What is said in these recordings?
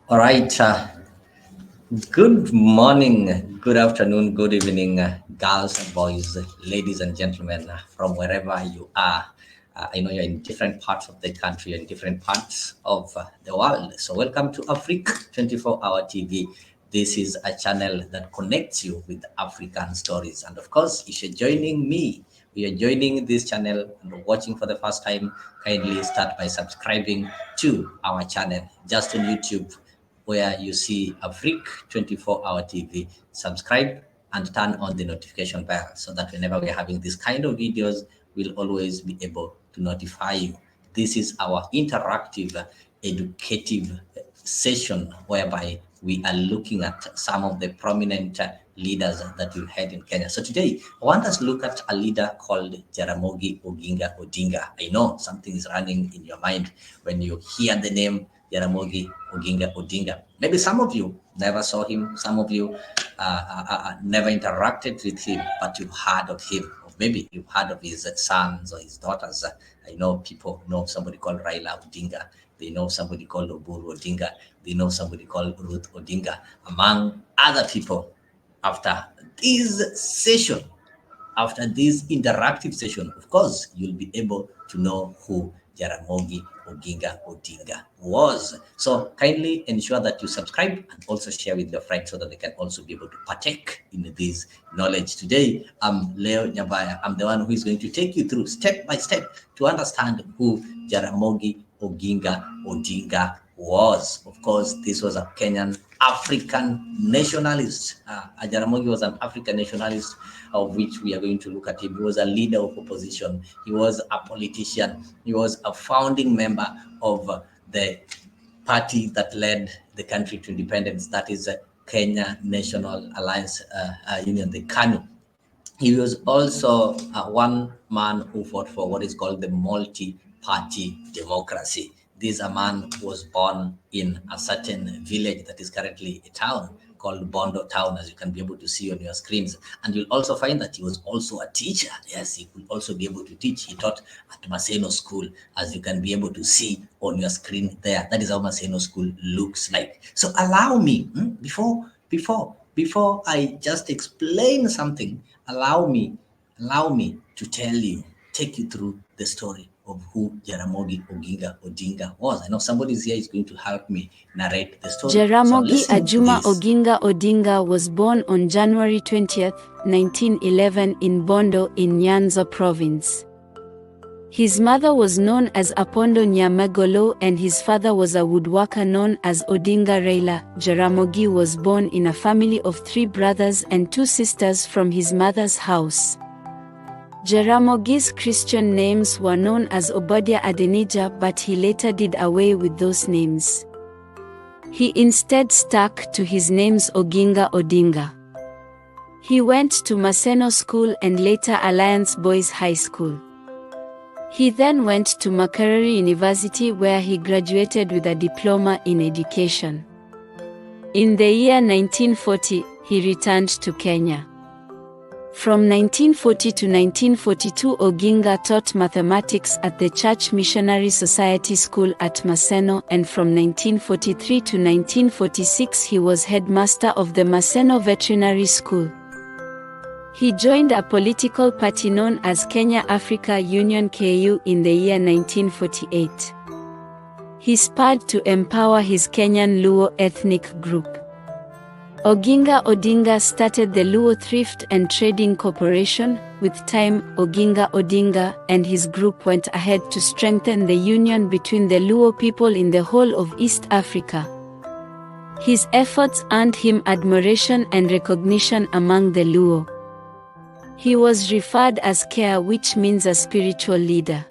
All right. Good morning, good afternoon, good evening, girls and boys, ladies and gentlemen, from wherever you are. I know you're in different parts of the country and different parts of the world. So, welcome to Africa 24-hour TV. This is a channel that connects you with African stories. And of course, if you're joining me, you're joining this channel and watching for the first time, kindly start by subscribing to our channel just on YouTube where you see a Freak 24-hour TV. Subscribe and turn on the notification bell so that whenever we're having this kind of videos, we'll always be able to notify you. This is our interactive, educative session whereby we are looking at some of the prominent leaders that we've had in Kenya. So today, I want us to look at a leader called Jaramogi Oginga Odinga. I know something is running in your mind when you hear the name Jaramogi Oginga Odinga. Maybe some of you never saw him, some of you never interacted with him, but you've heard of him. Or maybe you've heard of his sons or his daughters. I know people know somebody called Raila Odinga. They know somebody called Oburu Odinga. They know somebody called Ruth Odinga, among other people. After this session, after this interactive session, of course, you'll be able to know who Jaramogi Oginga Odinga was. So kindly ensure that you subscribe and also share with your friends so that they can also be able to partake in this knowledge. Today, I'm Leo Nyabaya. I'm the one who is going to take you through step by step to understand who Jaramogi Oginga Odinga was. Of course, this was a Kenyan African nationalist. Jaramogi was an African nationalist, of which we are going to look at him. He was a leader of opposition. He was a politician. He was a founding member of the party that led the country to independence. That is Kenya National Alliance Union, the KANU. He was also one man who fought for what is called the multi-party democracy. This a man who was born in a certain village that is currently a town called Bondo Town, as you can be able to see on your screens. And you'll also find that he was also a teacher. Yes, he could also be able to teach. He taught at Maseno School, as you can be able to see on your screen there. That is how Maseno School looks like. So allow me, before I just explain something, allow me to tell you, take you through the story of who Jaramogi Oginga Odinga was. I know somebody here is going to help me narrate the story. Jaramogi Ajuma Oginga Odinga was born on January 20th, 1911 in Bondo in Nyanza province. His mother was known as Apondo Nyamegolo and his father was a woodworker known as Odinga Raila. Jaramogi was born in a family of 3 brothers and 2 sisters from his mother's house. Jaramogi's Christian names were known as Obadia Adenija, but he later did away with those names. He instead stuck to his names Oginga Odinga. He went to Maseno School and later Alliance Boys High School. He then went to Makerere University where he graduated with a diploma in education. In the year 1940, he returned to Kenya. From 1940 to 1942, Oginga taught mathematics at the Church Missionary Society School at Maseno, and from 1943 to 1946 he was headmaster of the Maseno Veterinary School. He joined a political party known as Kenya Africa Union KU in the year 1948. He aspired to empower his Kenyan Luo ethnic group. Oginga Odinga started the Luo Thrift and Trading Corporation. With time, Oginga Odinga and his group went ahead to strengthen the union between the Luo people in the whole of East Africa. His efforts earned him admiration and recognition among the Luo. He was referred as Kea, which means a spiritual leader.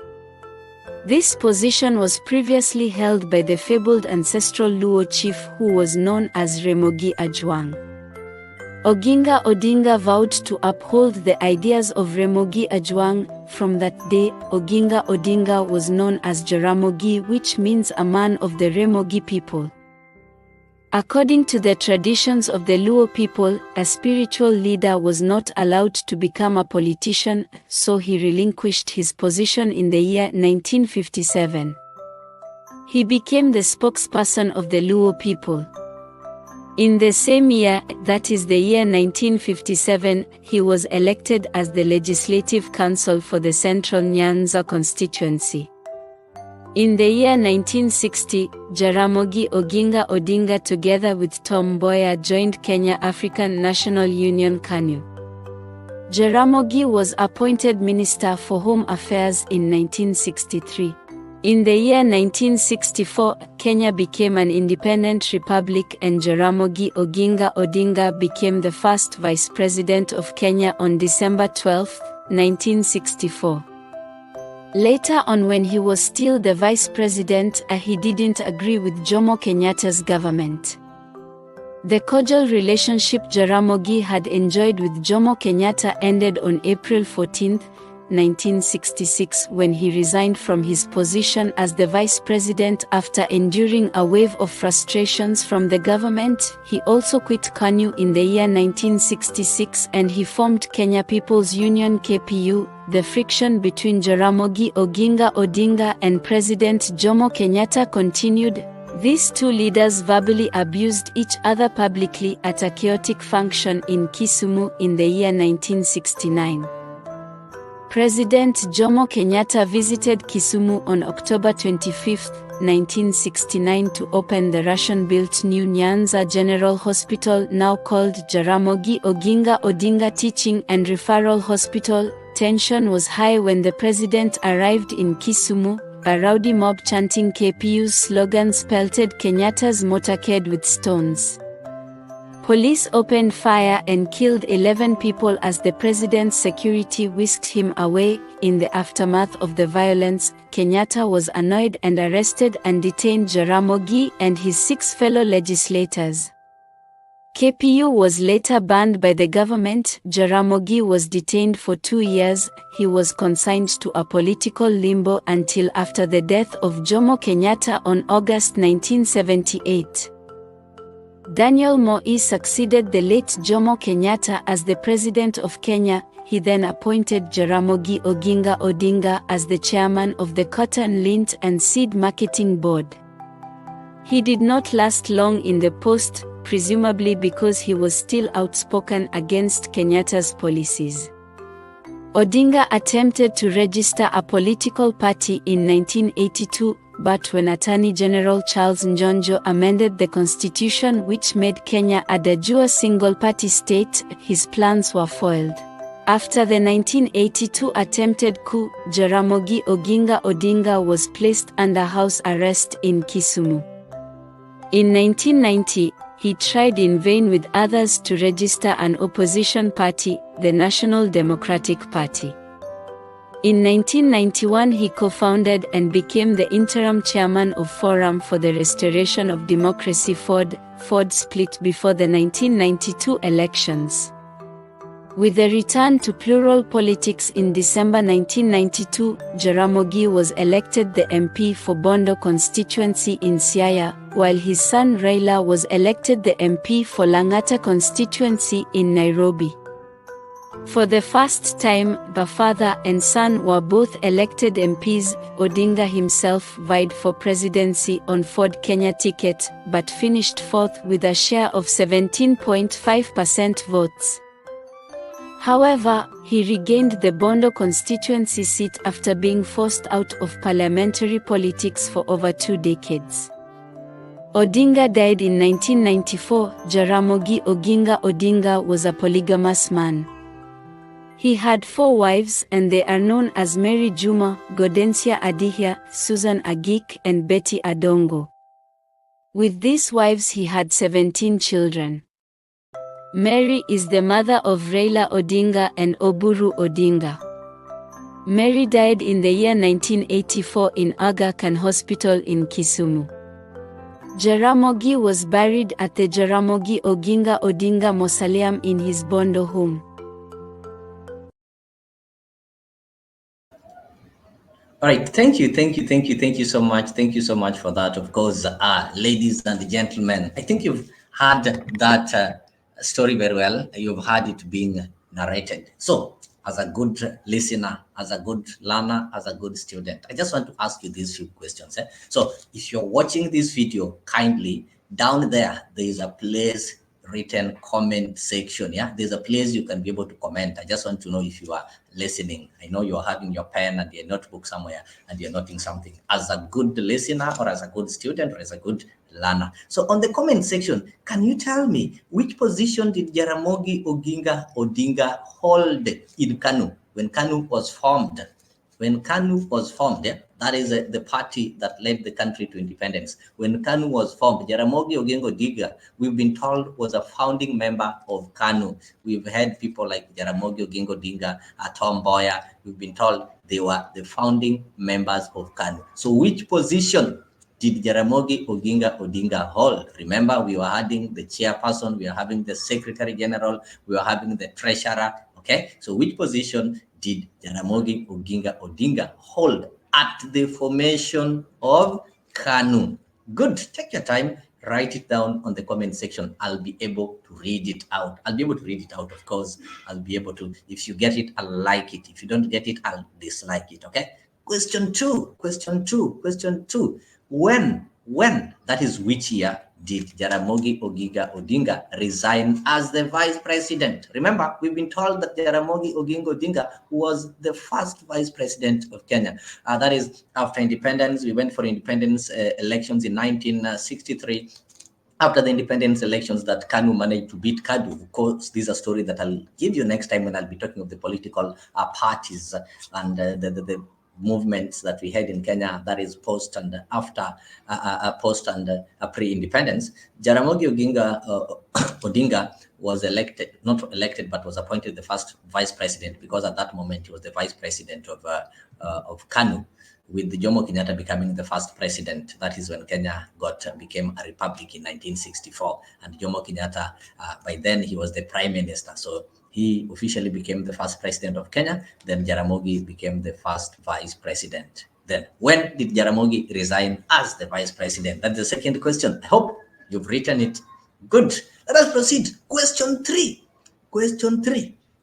This position was previously held by the fabled ancestral Luo chief who was known as Jaramogi Ajwang. Oginga Odinga vowed to uphold the ideas of Jaramogi Ajwang. From that day, Oginga Odinga was known as Jaramogi, which means a man of the Jaramogi people. According to the traditions of the Luo people, a spiritual leader was not allowed to become a politician, so he relinquished his position in the year 1957. He became the spokesperson of the Luo people. In the same year, that is the year 1957, he was elected as the Legislative Council for the Central Nyanza constituency. In the year 1960, Jaramogi Oginga Odinga together with Tom Mboya joined Kenya African National Union KANU. Jaramogi was appointed Minister for Home Affairs in 1963. In the year 1964, Kenya became an independent republic and Jaramogi Oginga Odinga became the first Vice President of Kenya on December 12, 1964. Later on, when he was still the Vice President, he didn't agree with Jomo Kenyatta's government. The cordial relationship Jaramogi had enjoyed with Jomo Kenyatta ended on April 14, 1966, when he resigned from his position as the vice president after enduring a wave of frustrations from the government. He also quit KANU in the year 1966 and he formed Kenya People's Union (KPU). The friction between Jaramogi Oginga Odinga and President Jomo Kenyatta continued. These two leaders verbally abused each other publicly at a chaotic function in Kisumu in the year 1969. President Jomo Kenyatta visited Kisumu on October 25, 1969 to open the Russian-built new Nyanza General Hospital, now called Jaramogi Oginga Odinga Teaching and Referral Hospital. Tension was high when the president arrived in Kisumu. A rowdy mob chanting KPU's slogans pelted Kenyatta's motorcade with stones. Police opened fire and killed 11 people as the president's security whisked him away. In the aftermath of the violence, Kenyatta was annoyed and arrested and detained Jaramogi and his 6 fellow legislators. KPU was later banned by the government. Jaramogi was detained for 2 years. He was consigned to a political limbo until after the death of Jomo Kenyatta on August 1978. Daniel Moi succeeded the late Jomo Kenyatta as the President of Kenya. He then appointed Jaramogi Oginga Odinga as the chairman of the Cotton, Lint and Seed Marketing Board. He did not last long in the post, presumably because he was still outspoken against Kenyatta's policies. Odinga attempted to register a political party in 1982, but when Attorney General Charles Njonjo amended the constitution which made Kenya a de jure single-party state, his plans were foiled. After the 1982 attempted coup, Jaramogi Oginga Odinga was placed under house arrest in Kisumu. In 1990, he tried in vain with others to register an opposition party, the National Democratic Party. In 1991 he co-founded and became the interim chairman of Forum for the Restoration of Democracy (FORD). FORD split before the 1992 elections. With a return to plural politics in December 1992, Jaramogi was elected the MP for Bondo constituency in Siaya, while his son Raila was elected the MP for Lang'ata constituency in Nairobi. For the first time, the father and son were both elected MPs. Odinga himself vied for presidency on Ford Kenya ticket, but finished fourth with a share of 17.5% votes. However, he regained the Bondo constituency seat after being forced out of parliamentary politics for over 2 decades. Odinga died in 1994. Jaramogi Oginga Odinga was a polygamous man. He had 4 wives and they are known as Mary Juma, Godencia Adihia, Susan Agik and Betty Adongo. With these wives he had 17 children. Mary is the mother of Raila Odinga and Oburu Odinga. Mary died in the year 1984 in Aga Khan Hospital in Kisumu. Jaramogi was buried at the Jaramogi Oginga Odinga Mausoleum in his Bondo home. All right, thank you so much. Thank you so much for that. Of course, ladies and gentlemen, I think you've heard that story very well. You've heard it being narrated. So as a good listener, as a good learner, as a good student? I just want to ask you these few questions. So if you're watching this video, kindly, down there is a place written comment section. Yeah, there's a place you can be able to comment. I just want to know if you are listening. I know you're having your pen and your notebook somewhere and you're noting something as a good listener or as a good student or as a good learner. So on the comment section, can you tell me which position did Jaramogi Oginga Odinga hold in KANU when KANU was formed? When KANU was formed, yeah, that is the party that led the country to independence. When KANU was formed, Jaramogi Oginga Odinga, we've been told, was a founding member of KANU. We've had people like Jaramogi Oginga Odinga, Tom Mboya. We've been told they were the founding members of KANU. So which position did Jaramogi Oginga Odinga hold? Remember, we were having the chairperson, we were having the secretary general, we were having the treasurer. Okay, so which position did Jaramogi Oginga Odinga hold at the formation of KANU? Good. Take your time. Write it down on the comment section. I'll be able to read it out. I'll be able to read it out, of course. I'll be able to. If you get it, I'll like it. If you don't get it, I'll dislike it. Okay. Question two. When, that is which year, did Jaramogi Oginga Odinga resign as the vice president? Remember, we've been told that Jaramogi Oginga Odinga was the first vice president of Kenya. That is, after independence, we went for independence elections in 1963. After the independence elections that KANU managed to beat KADU. Of course, this is a story that I'll give you next time when I'll be talking of the political parties and the movements that we had in Kenya, that is post and after, post and pre-independence. Jaramogi Oginga Odinga was elected, not elected, but was appointed the first vice president, because at that moment he was the vice president of KANU, with Jomo Kenyatta becoming the first president. That is when Kenya became a republic in 1964. And Jomo Kenyatta, by then he was the prime minister. So he officially became the first president of Kenya. Then Jaramogi became the first vice president. Then when did Jaramogi resign as the vice president? That's the second question. I hope you've written it. Good. Let us proceed. Question three.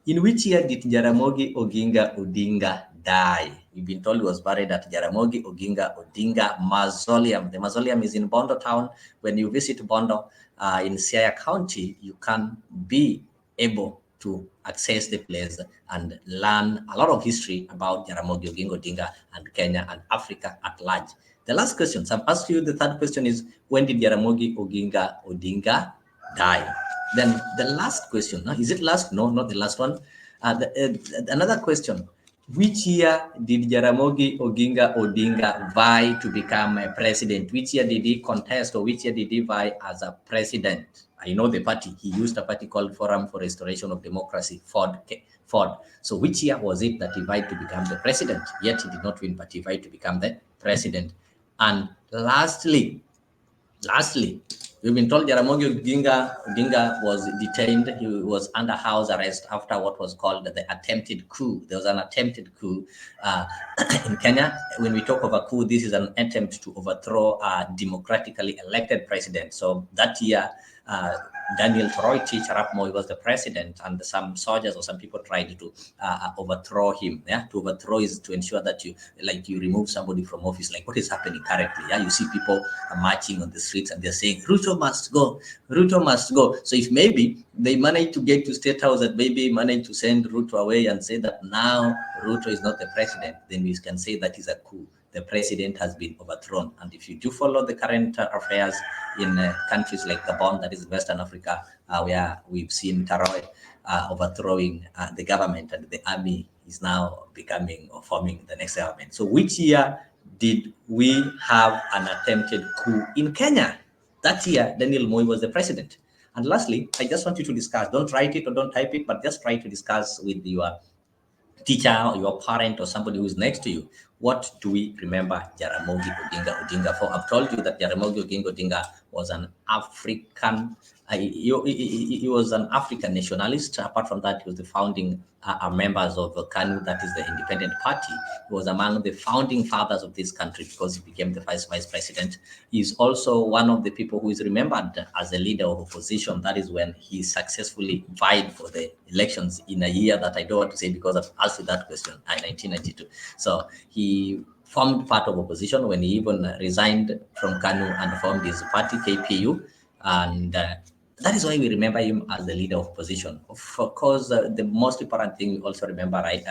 In which year did Jaramogi Oginga Odinga die? We've been told he was buried at Jaramogi Oginga Odinga Mausoleum. The mausoleum is in Bondo town. When you visit Bondo in Siaya County, you can be able to access the place and learn a lot of history about Jaramogi Oginga Odinga and Kenya and Africa at large. The last question, so I've asked you, the third question is, when did Jaramogi Oginga Odinga die? Then the last question, is it last? No, not the last one. Another question, which year did Jaramogi Oginga Odinga vie to become a president? Which year did he contest, or which year did he vie as a president? I know the party. He used a party called Forum for Restoration of Democracy, Ford. So which year was it that he vied to become the president? Yet he did not win, but he vied to become the president. And lastly, we've been told Jaramogi Odinga was detained. He was under house arrest after what was called the attempted coup. There was an attempted coup in Kenya. When we talk of a coup, this is an attempt to overthrow a democratically elected president. So that year, Daniel Toroitich Arap Moi was the president, and some soldiers or some people tried to overthrow him. Yeah, to overthrow is to ensure that you remove somebody from office. Like what is happening currently? Yeah, you see people marching on the streets and they're saying Ruto must go, Ruto must go. So if maybe they manage to get to State House and maybe manage to send Ruto away and say that now Ruto is not the president, then we can say that is a coup. The president has been overthrown. And if you do follow the current affairs in countries like Gabon, that is Western Africa, where we've seen Taroy overthrowing the government, and the army is now becoming or forming the next government. So which year did we have an attempted coup in Kenya? That year, Daniel Moi was the president. And lastly, I just want you to discuss, don't write it or don't type it, but just try to discuss with your teacher or your parent or somebody who is next to you. What do we remember Jaramogi Oginga Odinga for? I've told you that Jaramogi Oginga Odinga was an African He was an African nationalist. Apart from that, he was the founding members of KANU, that is the Independent Party. He was among the founding fathers of this country because he became the vice president. He is also one of the people who is remembered as a leader of opposition. That is when he successfully vied for the elections in a year that I don't want to say because I've asked you that question, 1992. So he formed part of opposition when he even resigned from KANU and formed his party, KPU. And that is why we remember him as the leader of opposition. Of course, the most important thing we also remember, right,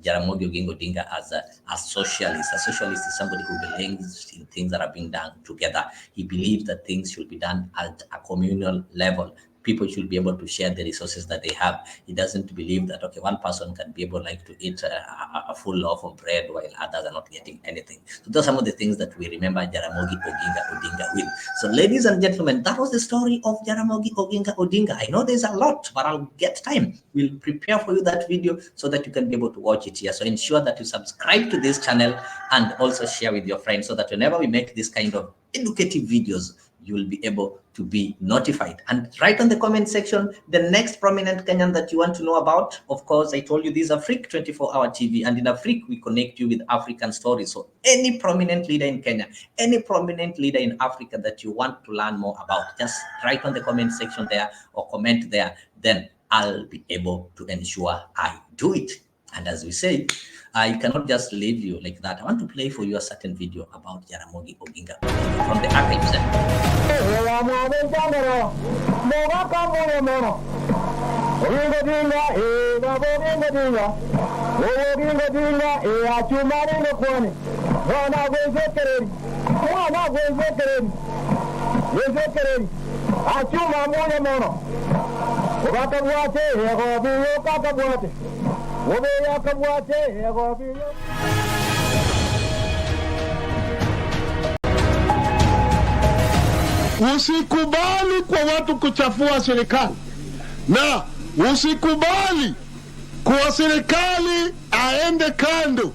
Jaramogi Oginga Odinga as a socialist. A socialist is somebody who believes in things that are being done together. He believes that things should be done at a communal level. People should be able to share the resources that they have. He doesn't believe that, okay, one person can be able to eat a full loaf of bread while others are not getting anything. So those are some of the things that we remember Jaramogi Oginga Odinga with. So ladies and gentlemen, that was the story of Jaramogi Oginga Odinga. I know there's a lot, but I'll get time. We'll prepare for you that video so that you can be able to watch it here. So ensure that you subscribe to this channel and also share with your friends so that whenever we make this kind of educative videos, you will be able to be notified. And write on the comment section the next prominent Kenyan that you want to know about. Of course, I told you this is Afrique 24-hour TV, and in Afrique we connect you with African stories. So any prominent leader in Kenya, any prominent leader in Africa that you want to learn more about, just write on the comment section there or comment there. Then I'll be able to ensure I do it. And as we say, I cannot just leave you like that. I want to play for you a certain video about Jaramogi Oginga from the archives. Usikubali kwa watu kuchafua serikali, na usikubali kwa serikali aende kando.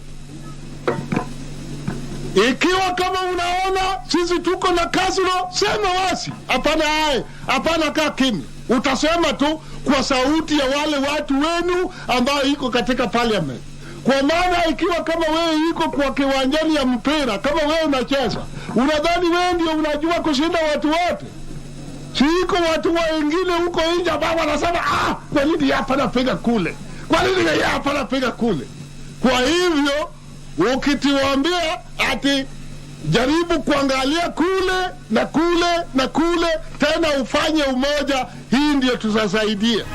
Ikiwa kama unaona sisi tuko na kasoro, sema wasi. Hapana kaa kimya. Utasema tu kwa sauti ya wale watu wenu ambao iko katika parliament. Kwa maana ikiwa kama wewe iko kwa kiwanjani ya mpira, kama wewe unacheza, unadhani wewe ndio unajua kushinda watu wote? Siko watu wengine huko nje ambao wanasema kwa nini hapa napiga kule? Kwa nini hapa napiga kule? Kwa hivyo ukitiwaambia ati jaribu kuangalia kule na kule na kule, tena ufanye umoja, hii ndio tutasaidia.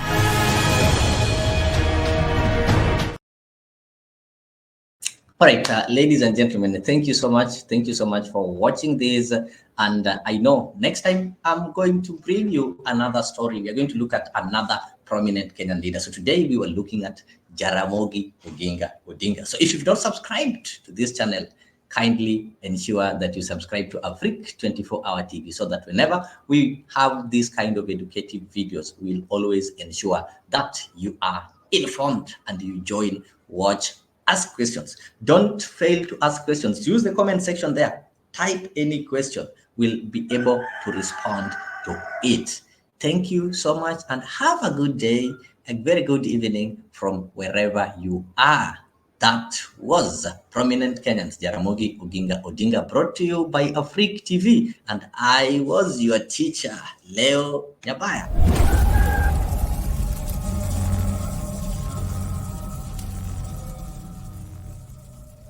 All right, ladies and gentlemen, thank you so much. Thank you so much for watching this. And I know next time I'm going to bring you another story. We are going to look at another prominent Kenyan leader. So today we were looking at Jaramogi Oginga Odinga. So if you've not subscribed to this channel, kindly ensure that you subscribe to Afrique 24-hour TV so that whenever we have these kind of educative videos, we'll always ensure that you are informed and you join, watch, ask questions. Don't fail to ask questions. Use the comment section there. Type any question. We'll be able to respond to it. Thank you so much and have a good day, a very good evening from wherever you are. That was Prominent Kenyans, Jaramogi Oginga Odinga, brought to you by Afrique TV. And I was your teacher, Leo Nyabaya.